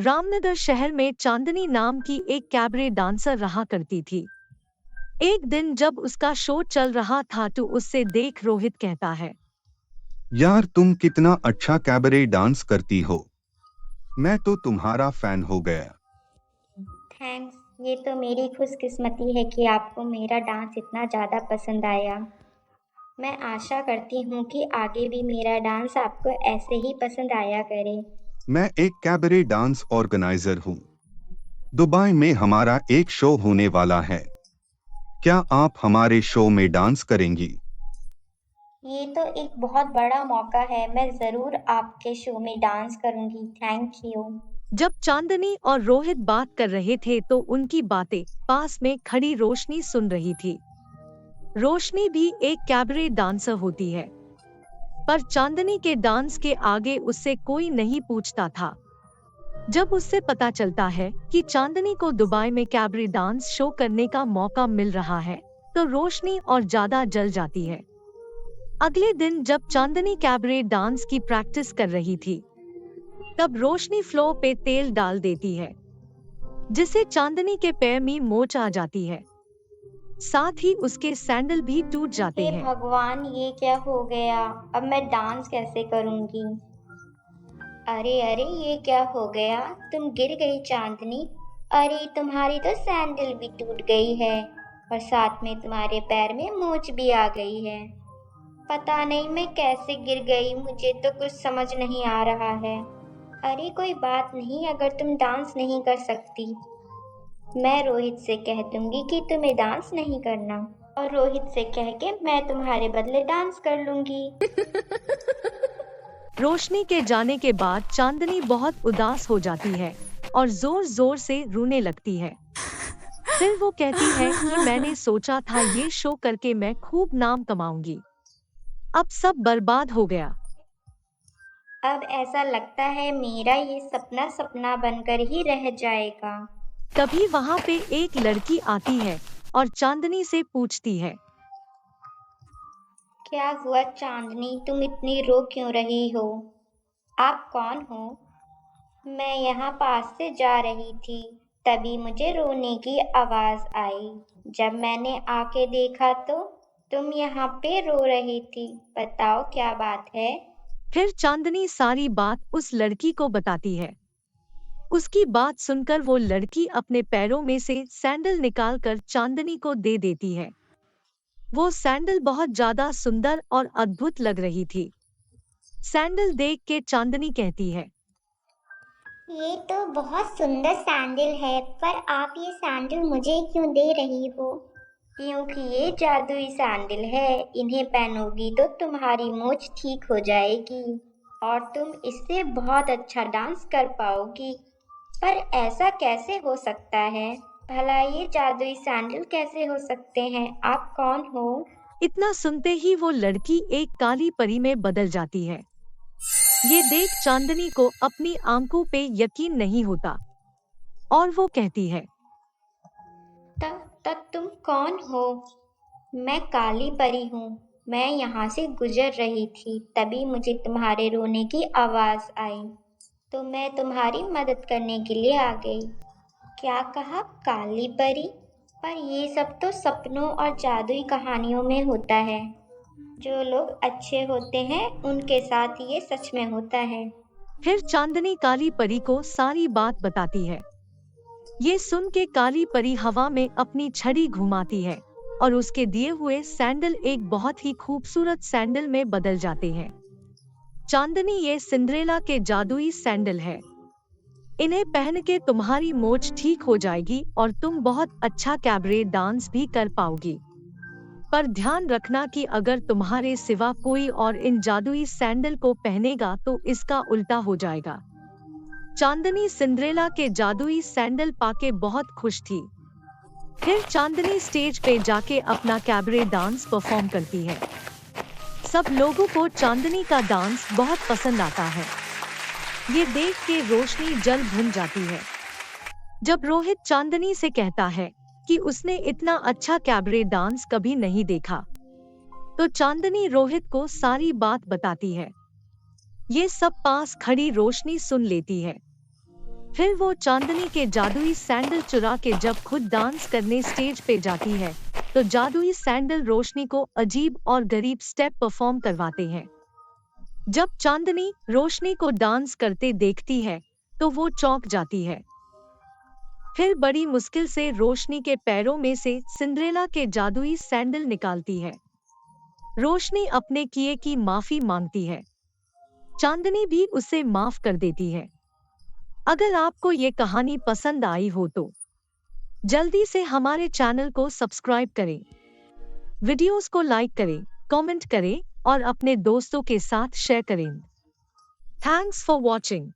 रामनगर शहर में चांदनी नाम की एक कैबरे डांसर रहा करती थी। एक दिन जब उसका शो चल रहा था तो उससे देख रोहित कहता है, यार तुम कितना अच्छा कैबरे डांस करती हो। मैं तो तुम्हारा फैन हो गया। थैंक्स। ये तो मेरी खुशकिस्मती है कि आपको मेरा डांस इतना ज़्यादा पसंद आया। मैं आशा करती हूँ कि आगे भी मेरा डांस आपको ऐसे ही पसंद आया करे। मैं एक कैबरे डांस ऑर्गेनाइजर हूँ। दुबई में हमारा एक शो होने वाला है। क्या आप हमारे शो में डांस करेंगी? ये तो एक बहुत बड़ा मौका है। मैं ज़रूर आपके शो में डांस करूँगी। Thank you. जब चांदनी और रोहित बात कर रहे थे तो उनकी बातें पास में खड़ी रोशनी सुन रही थी। रोशनी भी एक कैबरे डांसर होती है, पर चांदनी के डांस के आगे उससे कोई नहीं पूछता था। जब उससे पता चलता है कि चांदनी को दुबई में कैबरे डांस शो करने का मौका मिल रहा है, तो रोशनी और ज्यादा जल जाती है। अगले दिन जब चांदनी कैबरे डांस की प्रैक्टिस कर रही थी, तब रोशनी फ्लोर पे तेल डाल देती है, जिससे चांदनी के पैर में मोच आ जाती है। साथ ही उसके सैंडल भी टूट जाते हे हैं। भगवान, ये क्या हो गया? अब मैं डांस कैसे करूँगी? अरे अरे, ये क्या हो गया? तुम गिर गई चांदनी। अरे, तुम्हारी तो सैंडल भी टूट गई है और साथ में तुम्हारे पैर में मोच भी आ गई है। पता नहीं मैं कैसे गिर गई, मुझे तो कुछ समझ नहीं आ रहा है। अरे कोई बात नहीं, अगर तुम डांस नहीं कर सकती, मैं रोहित से कह दूंगी कि तुम्हें डांस नहीं करना, और रोहित से कह के मैं तुम्हारे बदले डांस कर लूंगी। रोशनी के जाने के बाद चांदनी बहुत उदास हो जाती है और जोर जोर से रोने लगती है। फिर वो कहती है कि मैंने सोचा था ये शो करके मैं खूब नाम कमाऊंगी, अब सब बर्बाद हो गया। अब ऐसा लगता है मेरा ये सपना सपना बनकर ही रह जाएगा। तभी वहाँ पे एक लड़की आती है और चांदनी से पूछती है, क्या हुआ चांदनी, तुम इतनी रो क्यों रही हो? आप कौन हो? मैं यहाँ पास से जा रही थी, तभी मुझे रोने की आवाज आई। जब मैंने आके देखा तो तुम यहाँ पे रो रही थी। बताओ क्या बात है? फिर चांदनी सारी बात उस लड़की को बताती है। उसकी बात सुनकर वो लड़की अपने पैरों में से सैंडल निकालकर चांदनी को दे देती है। वो सैंडल बहुत ज्यादा सुंदर और अद्भुत लग रही थी। सैंडल देख के चांदनी कहती है, ये तो बहुत सुंदर सैंडल है, पर आप ये सैंडल मुझे क्यों दे रही हो? क्योंकि ये जादुई सैंडल है, इन्हें पहनोगी तो तुम्हारी मोच ठीक हो जाएगी और तुम इससे बहुत अच्छा डांस कर पाओगी। पर ऐसा कैसे हो सकता है? भला ये जादुई सैंडल कैसे हो सकते हैं? आप कौन हो? इतना सुनते ही वो लड़की एक काली परी में बदल जाती है। ये देख चांदनी को अपनी आंखों पे यकीन नहीं होता और वो कहती है, तब तुम कौन हो? मैं काली परी हूँ। मैं यहाँ से गुजर रही थी, तभी मुझे तुम्हारे रोने की आवाज आई, तो मैं तुम्हारी मदद करने के लिए आ गई। क्या कहा, काली परी? पर ये सब तो सपनों और जादुई कहानियों में होता है। जो लोग अच्छे होते हैं उनके साथ ये सच में होता है। फिर चांदनी काली परी को सारी बात बताती है। ये सुन के काली परी हवा में अपनी छड़ी घुमाती है और उसके दिए हुए सैंडल एक बहुत ही खूबसूरत सैंडल में बदल जाते हैं। चांदनी, ये सिंड्रेला के जादुई सैंडल है। इन्हें पहन के तुम्हारी मोच ठीक हो जाएगी और तुम बहुत अच्छा कैबरे डांस भी कर पाओगी। पर ध्यान रखना कि अगर तुम्हारे सिवा कोई और इन जादुई सैंडल को पहनेगा तो इसका उल्टा हो जाएगा। चांदनी सिंड्रेला के जादुई सैंडल पाके बहुत खुश थी। फिर चांदनी स्टेज पे जाके अपना कैबरे डांस परफॉर्म करती है। सब लोगों को चांदनी का डांस बहुत पसंद आता है। ये देख के रोशनी जल भुन जाती है। जब रोहित चांदनी से कहता है कि उसने इतना अच्छा कैबरे डांस कभी नहीं देखा, तो चांदनी रोहित को सारी बात बताती है। ये सब पास खड़ी रोशनी सुन लेती है। फिर वो चांदनी के जादुई सैंडल चुरा के जब खुद डांस करने स्टेज पे जाती है, तो जादुई सैंडल रोशनी को अजीब और गरीब स्टेप परफॉर्म करवाते हैं। जब चांदनी रोशनी को डांस करते देखती है, तो वो चौंक जाती है। फिर बड़ी मुश्किल से रोशनी के पैरों में से सिंड्रेला के जादुई सैंडल निकालती है। रोशनी अपने किए की माफी मांगती है। चांदनी भी उसे माफ कर देती है। अगर आपको ये कहानी पसंद आई हो तो जल्दी से हमारे चैनल को सब्सक्राइब करें, वीडियोस को लाइक करें, कमेंट करें और अपने दोस्तों के साथ शेयर करें। Thanks for watching.